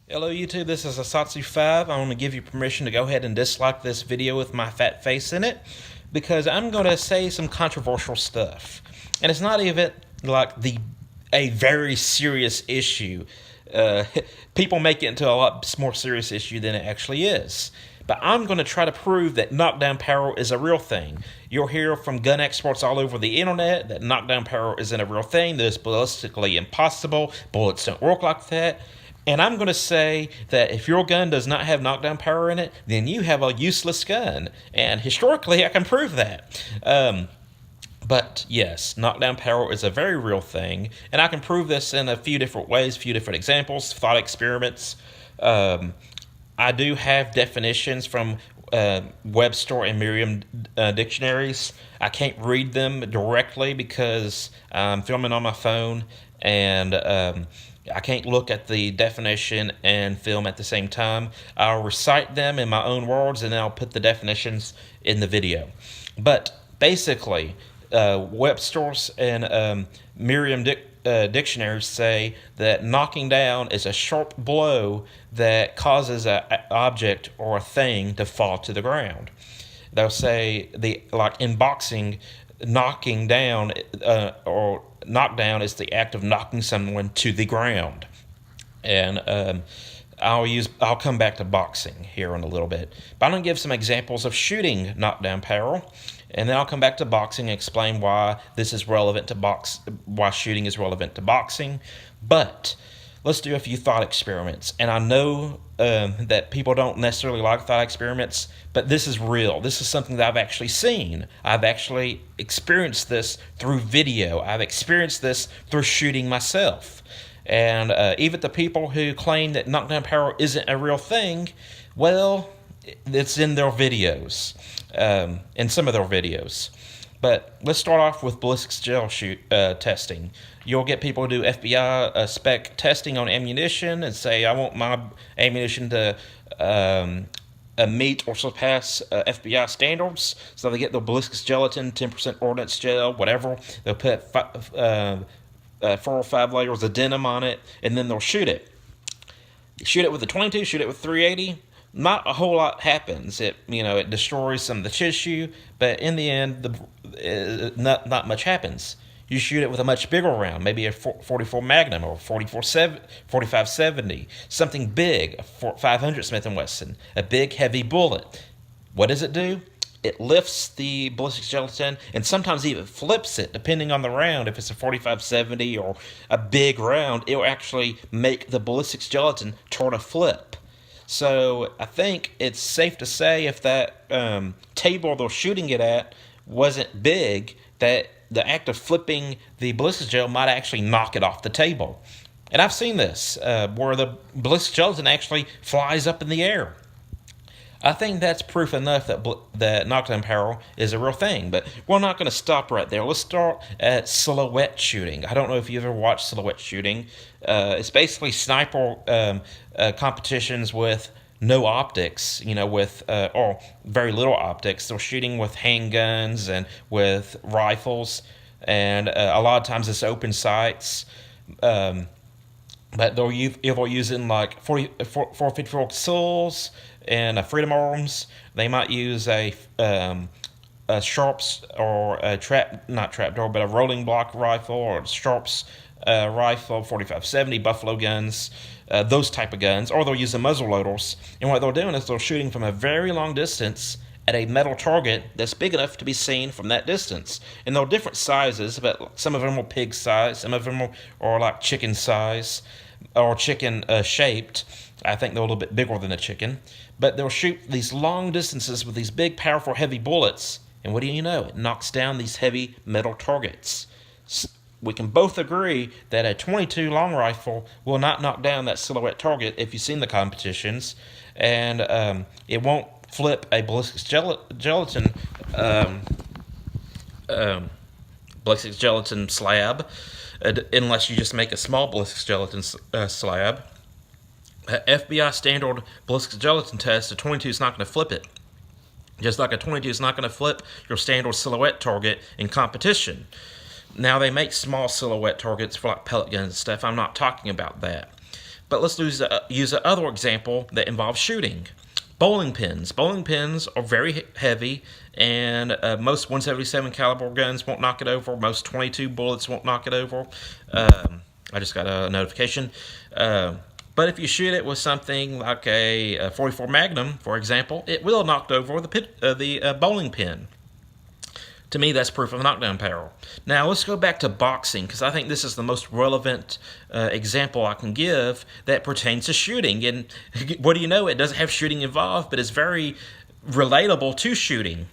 Hello YouTube, this is Asatsu5. I want to give you permission to go ahead and dislike this video with my fat face in it because I'm going to say some controversial stuff. And it's not even like a very serious issue. People make it into a lot more serious issue than it actually is. But I'm going to try to prove that knockdown power is a real thing. You'll hear from gun experts all over the internet that knockdown power isn't a real thing, that it's ballistically impossible, bullets don't work like that. And I'm going to say that if your gun does not have knockdown power in it, then you have a useless gun. And historically, I can prove that. But yes, knockdown power is a very real thing. And I can prove this in a few different ways, a few different examples, thought experiments. I do have definitions from Webster and Merriam dictionaries. I can't read them directly because I'm filming on my phone and I can't look at the definition and film at the same time. I'll recite them in my own words and then I'll put the definitions in the video. But basically, Webster's and Merriam dictionaries say that knocking down is a sharp blow that causes an object or a thing to fall to the ground. They'll say like in boxing, knocking down or knockdown is the act of knocking someone to the ground. And I'll come back to boxing here in a little bit. But I'm going to give some examples of shooting knockdown power, and then I'll come back to boxing and explain why this is relevant to why shooting is relevant to boxing. But let's do a few thought experiments. And I know that people don't necessarily like thought experiments, but this is real. This is something that I've actually seen. I've actually experienced this through video. I've experienced this through shooting myself. And even the people who claim that knockdown power isn't a real thing, well, it's in their videos, in some of their videos. But let's start off with ballistics gel testing. You'll get people who do FBI spec testing on ammunition and say, I want my ammunition to meet or surpass FBI standards. So they get the ballistics gelatin, 10% ordnance gel, whatever. They'll put 4 or 5 layers of denim on it, and then they'll shoot it. Shoot it with a 22, shoot it with 380. Not a whole lot happens. It destroys some of the tissue, but in the end, not much happens. You shoot it with a much bigger round, maybe a 44 Magnum or 4570, something big, a 500 Smith & Wesson, a big heavy bullet. What does it do? It lifts the ballistic gelatin and sometimes even flips it, depending on the round. If it's a 4570 or a big round, it'll actually make the ballistic gelatin turn a flip. So I think it's safe to say if that table they're shooting it at wasn't big, that the act of flipping the ballistic gel might actually knock it off the table. And I've seen this, where the ballistic gelatin actually flies up in the air. I think that's proof enough that knockdown power is a real thing, but we're not going to stop right there. Let's start at silhouette shooting. I don't know if you've ever watched silhouette shooting. It's basically sniper competitions with no optics, or very little optics. They're shooting with handguns and with rifles, and a lot of times it's open sights. But they're either using like 454 Sauls and a Freedom Arms. They might use a Sharps or a not trapdoor, but a rolling block rifle or a Sharps rifle, 4570 Buffalo guns, those type of guns, or they'll use the muzzle loaders. And what they're doing is they're shooting from a very long distance at a metal target that's big enough to be seen from that distance. And they're different sizes, but some of them are pig size, some of them are like chicken size, or chicken shaped. I think they're a little bit bigger than a chicken. But they'll shoot these long distances with these big, powerful, heavy bullets. And what do you know? It knocks down these heavy metal targets. We can both agree that a 22 long rifle will not knock down that silhouette target if you've seen the competitions. And it won't flip a ballistic gelatin slab unless you just make a small ballistic gelatin slab. FBI standard ballistic gelatin test, a 22 is not going to flip it. Just like a 22 is not going to flip your standard silhouette target in competition. Now, they make small silhouette targets for like pellet guns and stuff. I'm not talking about that. But let's use another example that involves shooting. Bowling pins. Bowling pins are very heavy, and most 177 caliber guns won't knock it over. Most 22 bullets won't knock it over. I just got a notification. But if you shoot it with something like a 44 Magnum, for example, it will knock over the bowling pin. To me, that's proof of knockdown power. Now, let's go back to boxing, because I think this is the most relevant example I can give that pertains to shooting. And what do you know? It doesn't have shooting involved, but it's very relatable to shooting.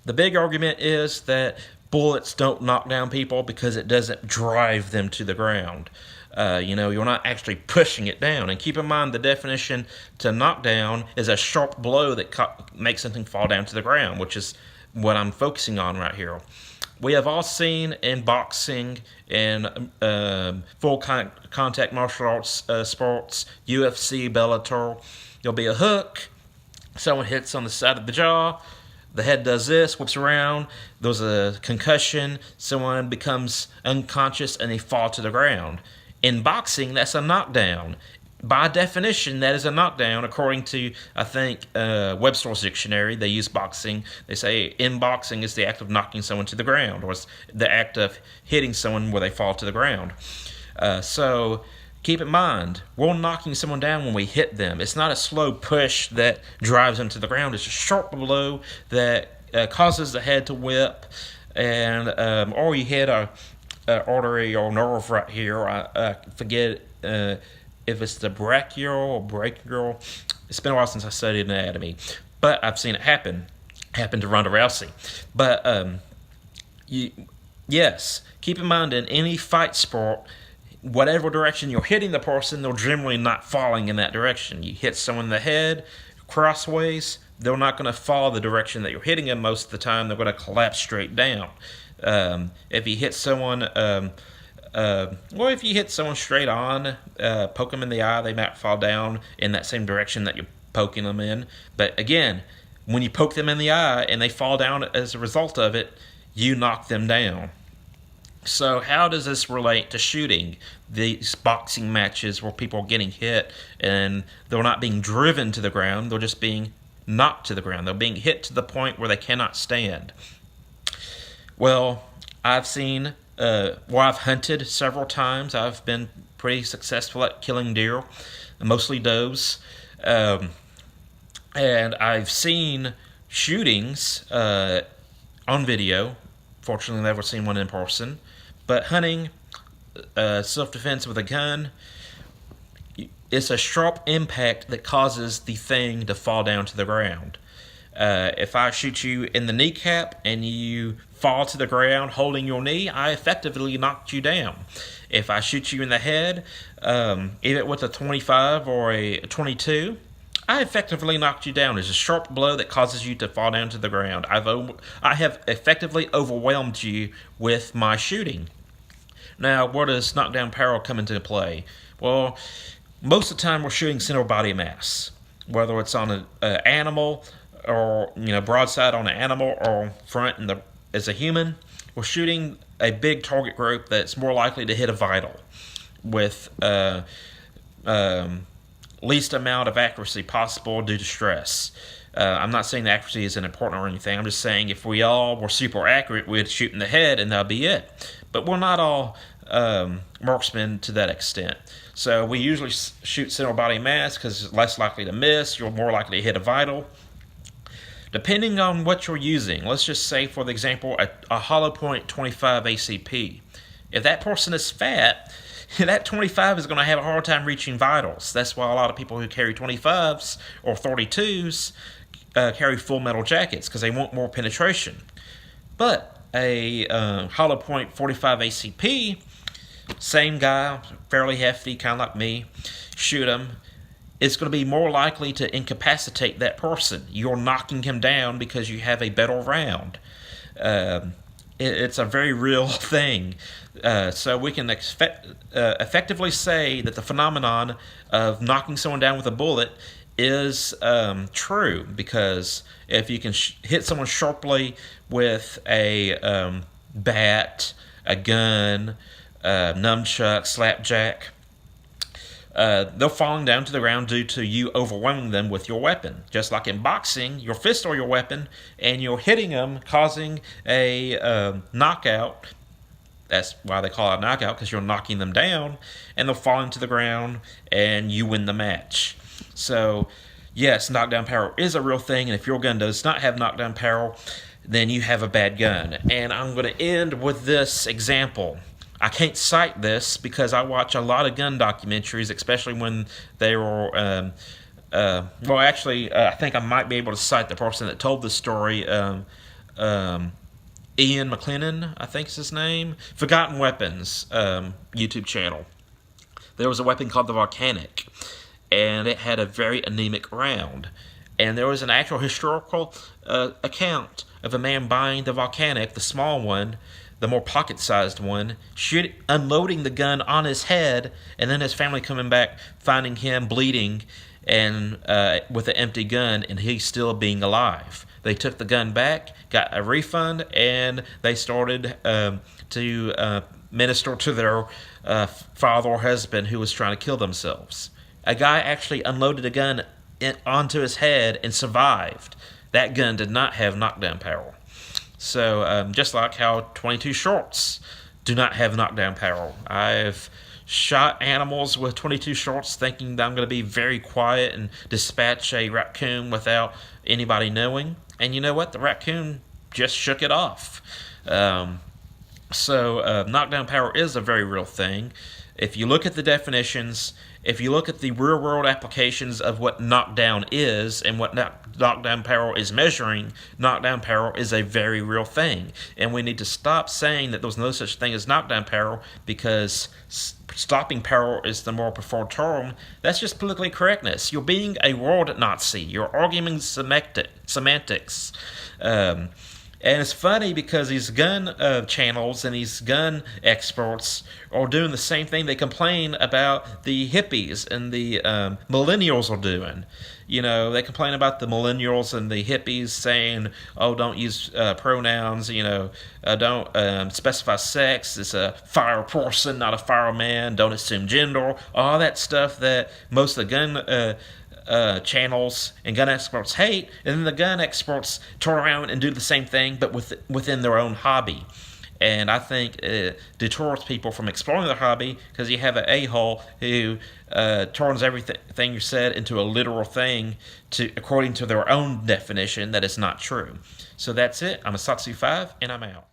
The big argument is that bullets don't knock down people because it doesn't drive them to the ground. You're not actually pushing it down. And keep in mind, the definition to knock down is a sharp blow that makes something fall down to the ground, which is what I'm focusing on right here. We have all seen in boxing and full contact martial arts sports, UFC, Bellator, there'll be a hook, someone hits on the side of the jaw, the head does this, whips around, there's a concussion, someone becomes unconscious and they fall to the ground. In boxing, that's a knockdown. By definition, that is a knockdown, according to, I think, Webster's Dictionary. They use boxing. They say in boxing is the act of knocking someone to the ground, or it's the act of hitting someone where they fall to the ground. So keep in mind, we're knocking someone down when we hit them. It's not a slow push that drives them to the ground. It's a sharp blow that causes the head to whip, and or you hit a artery or nerve right here. I forget if it's the brachial or brachial. It's been a while since I studied anatomy, but I've seen it happen. Happened to Ronda Rousey. But yes, keep in mind, in any fight sport, whatever direction you're hitting the person, they're generally not falling in that direction. You hit someone in the head crossways, they're not going to fall the direction that you're hitting them most of the time. They're going to collapse straight down. If you hit someone, if you hit someone straight on, poke them in the eye, they might fall down in that same direction that you're poking them in. But again, when you poke them in the eye and they fall down as a result of it, you knock them down. So how does this relate to shooting? These boxing matches where people are getting hit and they're not being driven to the ground, they're just being knocked to the ground. They're being hit to the point where they cannot stand. Well, I've hunted several times. I've been pretty successful at killing deer, mostly does. And I've seen shootings on video. Fortunately, never seen one in person. But hunting, self-defense with a gun, it's a sharp impact that causes the thing to fall down to the ground. If I shoot you in the kneecap and you fall to the ground holding your knee, I effectively knocked you down. If I shoot you in the head, either with a 25 or a 22, I effectively knocked you down. It's a sharp blow that causes you to fall down to the ground. I have effectively overwhelmed you with my shooting. Now, where does knockdown power come into play? Well, most of the time we're shooting center body mass, whether it's on an animal or broadside on an animal or front as a human. We're shooting a big target group that's more likely to hit a vital with least amount of accuracy possible due to stress. I'm not saying the accuracy isn't important or anything. I'm just saying if we all were super accurate, we'd shoot in the head and that'll be it. But we're not all marksmen to that extent. So we usually shoot center body mass because it's less likely to miss. You're more likely to hit a vital. Depending on what you're using, let's just say, for the example, a hollow point 25 ACP. If that person is fat, that 25 is going to have a hard time reaching vitals. That's why a lot of people who carry 25s or 32s carry full metal jackets, because they want more penetration. But a hollow point 45 ACP, same guy, fairly hefty, kind of like me, shoot him, it's going to be more likely to incapacitate that person. You're knocking him down because you have a better round. It's a very real thing. So we can effectively say that the phenomenon of knocking someone down with a bullet is true, because if you can hit someone sharply with a bat, a gun, nunchuck, slapjack, they're falling down to the ground due to you overwhelming them with your weapon. Just like in boxing, your fists are your weapon, and you're hitting them, causing a knockout. That's why they call it a knockout, because you're knocking them down, and they're falling to the ground, and you win the match. So, yes, knockdown power is a real thing, and if your gun does not have knockdown power, then you have a bad gun. And I'm going to end with this example. I can't cite this because I watch a lot of gun documentaries, especially when they were... I think I might be able to cite the person that told the story. Ian McLennan, I think is his name. Forgotten Weapons YouTube channel. There was a weapon called the Volcanic, and it had a very anemic round. And there was an actual historical account of a man buying the Volcanic, the small one, the more pocket-sized one, unloading the gun on his head, and then his family coming back, finding him bleeding and with an empty gun, and he's still being alive. They took the gun back, got a refund, and they started to minister to their father or husband who was trying to kill themselves. A guy actually unloaded a gun onto his head and survived. That gun did not have knockdown power. So just like how 22 shorts do not have knockdown power. I've shot animals with 22 shorts thinking that I'm going to be very quiet and dispatch a raccoon without anybody knowing. And you know what? The raccoon just shook it off. So knockdown power is a very real thing. If you look at the definitions, if you look at the real-world applications of what knockdown is and what knockdown power is measuring, knockdown power is a very real thing. And we need to stop saying that there's no such thing as knockdown power, because stopping power is the more preferred term. That's just politically correctness. You're being a world Nazi. You're arguing semantics. And it's funny because these gun channels and these gun experts are doing the same thing they complain about the hippies and the millennials are doing. You know, they complain about the millennials and the hippies saying, oh, don't use pronouns, don't specify sex. It's a fire person, not a fireman. Don't assume gender. All that stuff that most of the gun channels and gun experts hate, and then the gun experts turn around and do the same thing, but within their own hobby. And I think it deters people from exploring their hobby, because you have an a-hole who turns everything you said into a literal thing according to their own definition that is not true. So that's it. I'm a Satsu 5, and I'm out.